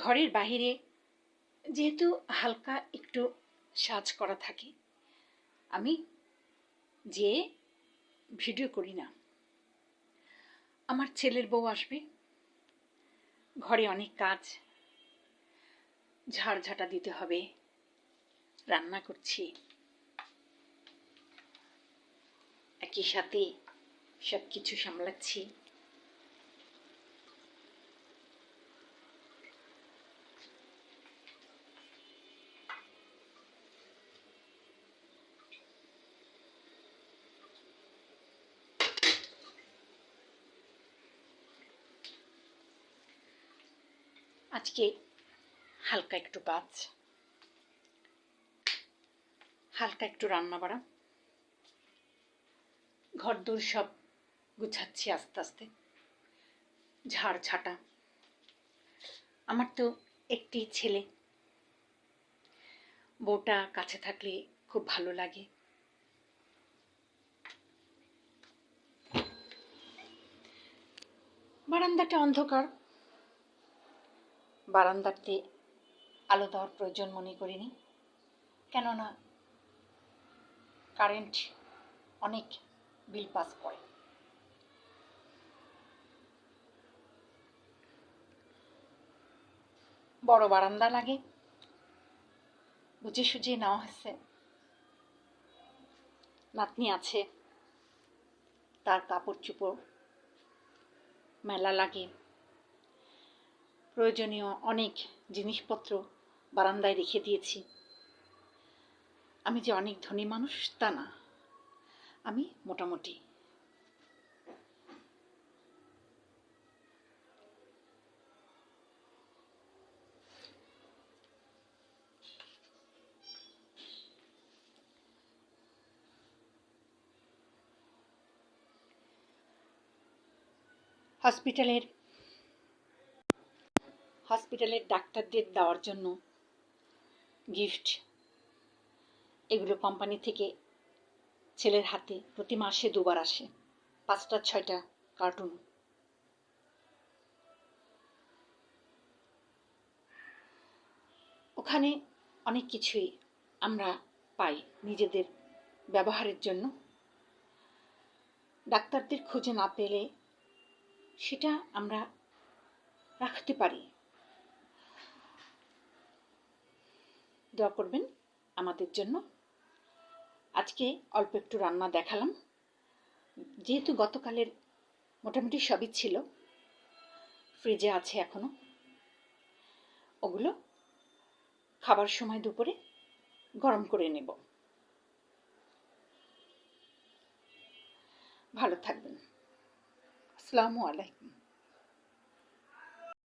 ঘরের বাহিরে যেহেতু হালকা একটু সাজ করা থাকে, আমি যে ভিডিও করি না। আমার ছেলের বউ আসবে, ঘরে অনেক কাজ, ঝাড়ঝাঁটা দিতে হবে, রান্না করছি, একই সাথে সব কিছু সামলাচ্ছি। আজকে হালকা একটু কাজ, হালকা একটু রান্না বাড়া, ঘরদোর সব গুছাচ্ছি আস্তে আস্তে, ঝাড় ঝাঁটা। আমার তো একটি ছেলে, বউটা কাছে থাকলে খুব ভালো লাগে। বারান্দাটা অন্ধকার, বারান্দাতে আলো দেওয়ার প্রয়োজন মনে করিনি, কেননা কারেন্ট অনেক বিল পাস করে। বড় বারান্দা লাগে, বুঝে সুঝে নেওয়া হয়েছে। নাতনি আছে, তার কাপড় চোপড় মেলা লাগে, প্রয়োজনীয় অনেক জিনিসপত্র বারান্দায় রেখে দিয়েছি। আমি যে অনেক ধনী মানুষ তা না, আমি মোটামুটি। হসপিটালের ডাক্তারদের দেওয়ার জন্য গিফট, এগুলো কোম্পানি থেকে ছেলের হাতে প্রতি মাসে 2বার আসে, 5টা 6টা কার্টুন। ওখানে অনেক কিছুই আমরা পাই নিজেদের ব্যবহারের জন্য। ডাক্তারদের খুঁজে না পেলে সেটা আমরা রাখতে পারি। দোয়া করবেন আমাদের জন্য। আজকে অল্প একটু রান্না দেখালাম, যেহেতু গতকালের মোটামুটি সবই ছিল, ফ্রিজে আছে এখনো। ওগুলো খাবার সময় দুপুরে গরম করে নেব। ভালো থাকবেন। আসসালামু আলাইকুম।